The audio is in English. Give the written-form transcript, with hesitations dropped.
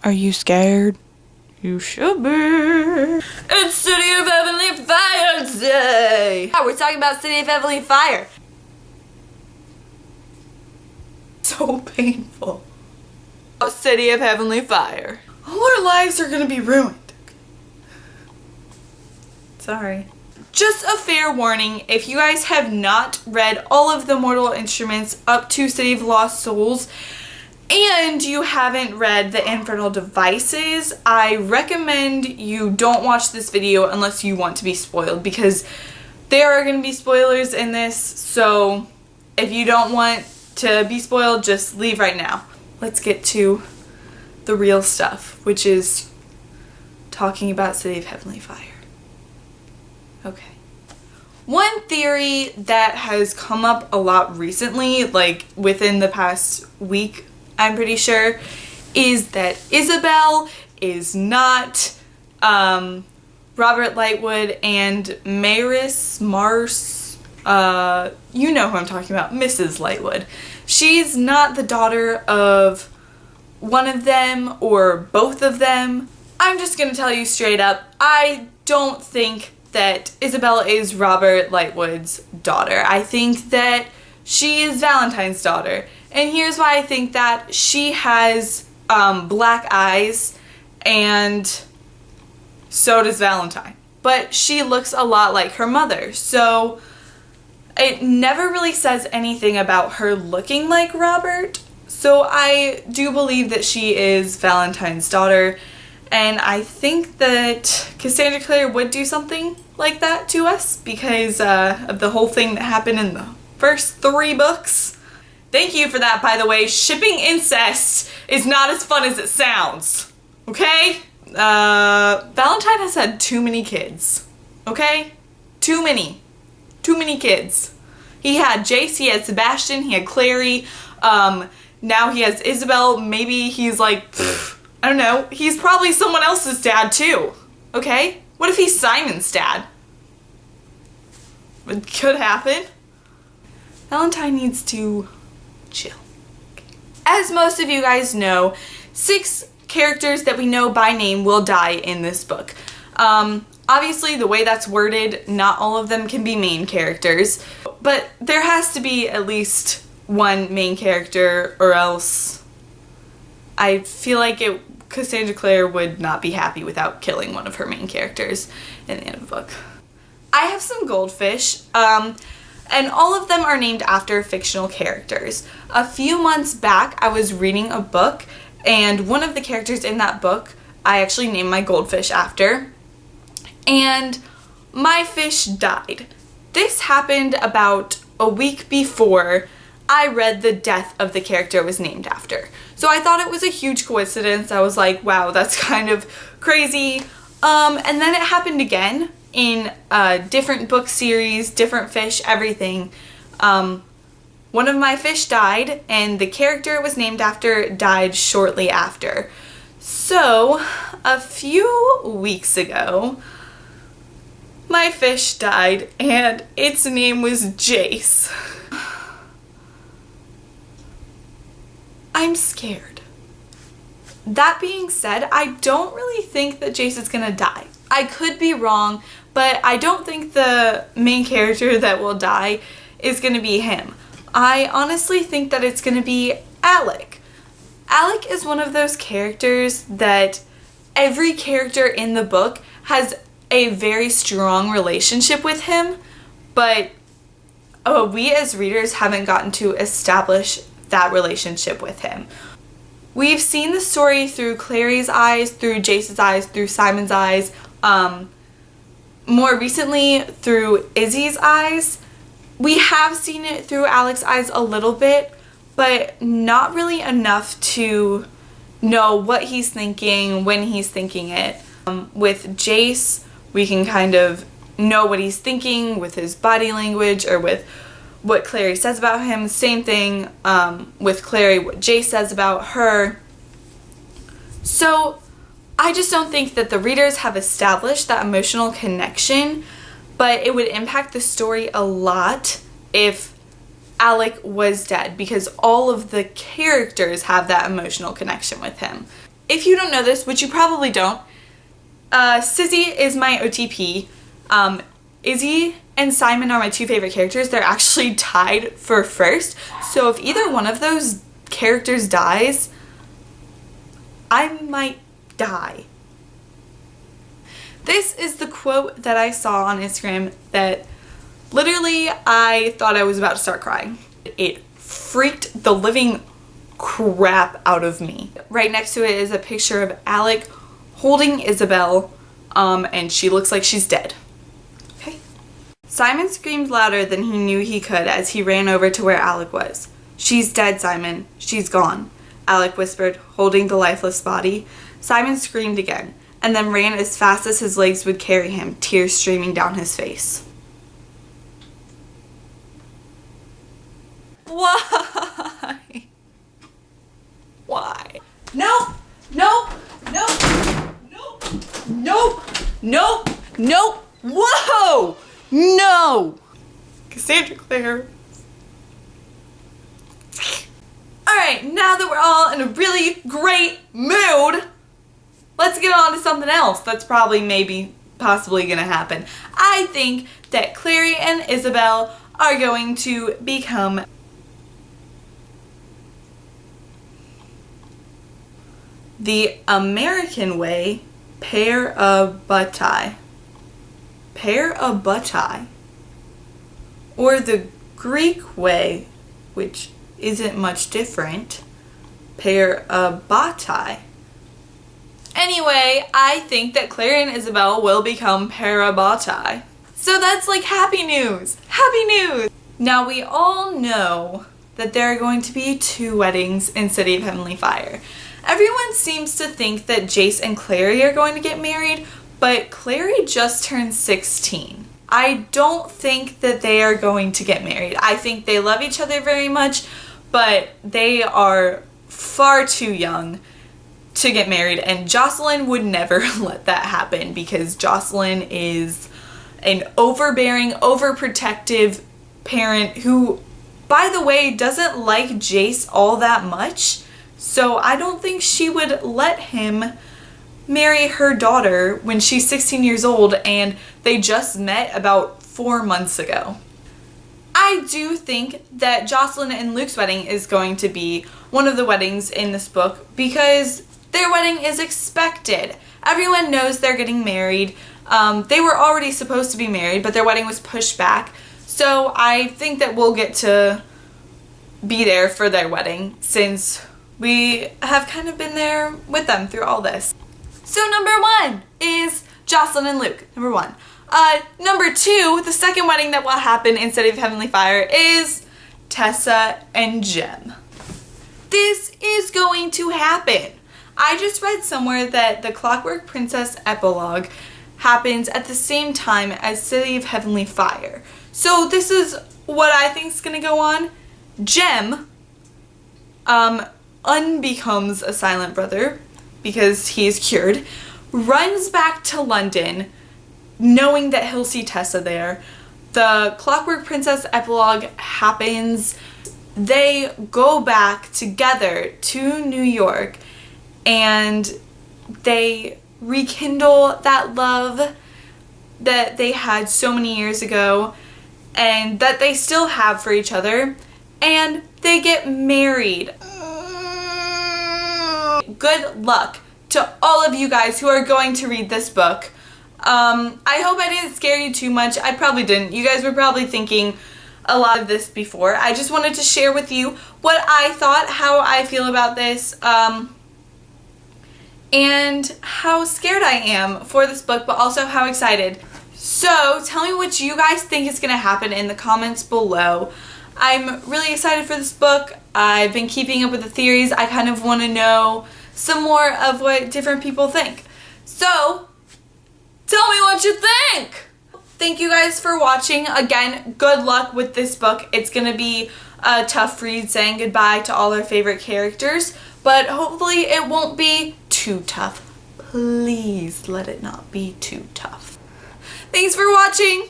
Are you scared? You should be. It's City of Heavenly Fire Day! Yeah, we're talking about City of Heavenly Fire. So painful. City of Heavenly Fire. All our lives are gonna be ruined. Sorry. Just a fair warning, if you guys have not read all of the Mortal Instruments up to City of Lost Souls, and you haven't read the Infernal Devices, I recommend you don't watch this video unless you want to be spoiled, because there are going to be spoilers in this, so if you don't want to be spoiled, just leave right now. Let's get to the real stuff, which is talking about City of Heavenly Fire. Okay. One theory that has come up a lot recently, like within the past week, I'm pretty sure, is that Isabel is not Robert Lightwood and Mars, you know who I'm talking about, Mrs. Lightwood. She's not the daughter of one of them or both of them. I'm just gonna tell you straight up, I don't think that Isabel is Robert Lightwood's daughter. I think that she is Valentine's daughter. And here's why I think that: she has black eyes, and so does Valentine. But she looks a lot like her mother, so it never really says anything about her looking like Robert. So I do believe that she is Valentine's daughter, and I think that Cassandra Clare would do something like that to us because of the whole thing that happened in the first 3 books. Thank you for that, by the way. Shipping incest is not as fun as it sounds, okay? Valentine has had too many kids, okay? Too many kids. He had Jace, he had Sebastian, he had Clary, now he has Isabel. Maybe he's like, I don't know, he's probably someone else's dad too, okay? What if he's Simon's dad? It could happen. Valentine needs to chill. As most of you guys know, 6 characters that we know by name will die in this book. Obviously, the way that's worded, not all of them can be main characters, but there has to be at least one main character, or else I feel like Cassandra Clare would not be happy without killing one of her main characters in the end of the book. I have some goldfish, and all of them are named after fictional characters. A few months back, I was reading a book, and one of the characters in that book, I actually named my goldfish after, and my fish died. This happened about a week before I read the death of the character it was named after. So I thought it was a huge coincidence. I was like, wow, that's kind of crazy. And then it happened again in a different book series, different fish, everything. One of my fish died, and the character it was named after died shortly after. So, a few weeks ago, my fish died, and its name was Jace. I'm scared. That being said, I don't really think that Jace is gonna die. I could be wrong, but I don't think the main character that will die is gonna be him. I honestly think that it's gonna be Alec. Alec is one of those characters that every character in the book has a very strong relationship with him, but we as readers haven't gotten to establish that relationship with him. We've seen the story through Clary's eyes, through Jace's eyes, through Simon's eyes, more recently through Izzy's eyes. We have seen it through Alec's eyes a little bit, but not really enough to know what he's thinking, when he's thinking it. With Jace, we can kind of know what he's thinking with his body language or with what Clary says about him. Same thing with Clary, what Jace says about her. So I just don't think that the readers have established that emotional connection, but it would impact the story a lot if Alec was dead, because all of the characters have that emotional connection with him. if you don't know this, which you probably don't, Sizzy is my OTP. Izzy and Simon are my two favorite characters. They're actually tied for first. So if either one of those characters dies, I might die. This is the quote that I saw on Instagram that literally I thought I was about to start crying. It freaked the living crap out of me. Right next to it is a picture of Alec holding Isabel, and she looks like she's dead. Okay. Simon screamed louder than he knew he could as he ran over to where Alec was. "She's dead, Simon. She's gone," Alec whispered, holding the lifeless body. Simon screamed again, and then ran as fast as his legs would carry him, tears streaming down his face. Why? Why? Nope! Nope! Nope! Nope! Nope! Nope! Nope! Whoa! No! Cassandra Clare. Alright, now that we're all in a really great mood, let's get on to something else that's probably possibly gonna happen. I think that Clary and Isabel are going to become the American way pair of butt-tie. Pair of butt-tie. Or the Greek way, which isn't much different, pair of bati. Anyway, I think that Clary and Isabel will become parabati. So that's like happy news! Happy news! Now we all know that there are going to be 2 weddings in City of Heavenly Fire. Everyone seems to think that Jace and Clary are going to get married, but Clary just turned 16. I don't think that they are going to get married. I think they love each other very much, but they are far too young to get married, and Jocelyn would never let that happen because Jocelyn is an overbearing, overprotective parent who, by the way, doesn't like Jace all that much, so I don't think she would let him marry her daughter when she's 16 years old and they just met about 4 months ago. I do think that Jocelyn and Luke's wedding is going to be one of the weddings in this book because their wedding is expected. Everyone knows they're getting married. They were already supposed to be married, but their wedding was pushed back. So I think that we'll get to be there for their wedding since we have kind of been there with them through all this. So number 1 is Jocelyn and Luke, number 1. Number 2, the second wedding that will happen in City of Heavenly Fire is Tessa and Jem. This is going to happen. I just read somewhere that the Clockwork Princess epilogue happens at the same time as City of Heavenly Fire. So this is what I think is going to go on. Jem unbecomes a Silent Brother because he is cured, runs back to London knowing that he'll see Tessa there. The Clockwork Princess epilogue happens. They go back together to New York and they rekindle that love that they had so many years ago and that they still have for each other, and they get married. Good luck to all of you guys who are going to read this book. I hope I didn't scare you too much. I probably didn't. You guys were probably thinking a lot of this before. I just wanted to share with you what I thought, how I feel about this, and how scared I am for this book, but also how excited. So tell me what you guys think is going to happen in the comments below. I'm really excited for this book. I've been keeping up with the theories. I kind of want to know some more of what different people think. So tell me what you think! Thank you guys for watching. Again, good luck with this book. It's going to be a tough read saying goodbye to all our favorite characters, but hopefully it won't be too tough. Please let it not be too tough. Thanks for watching!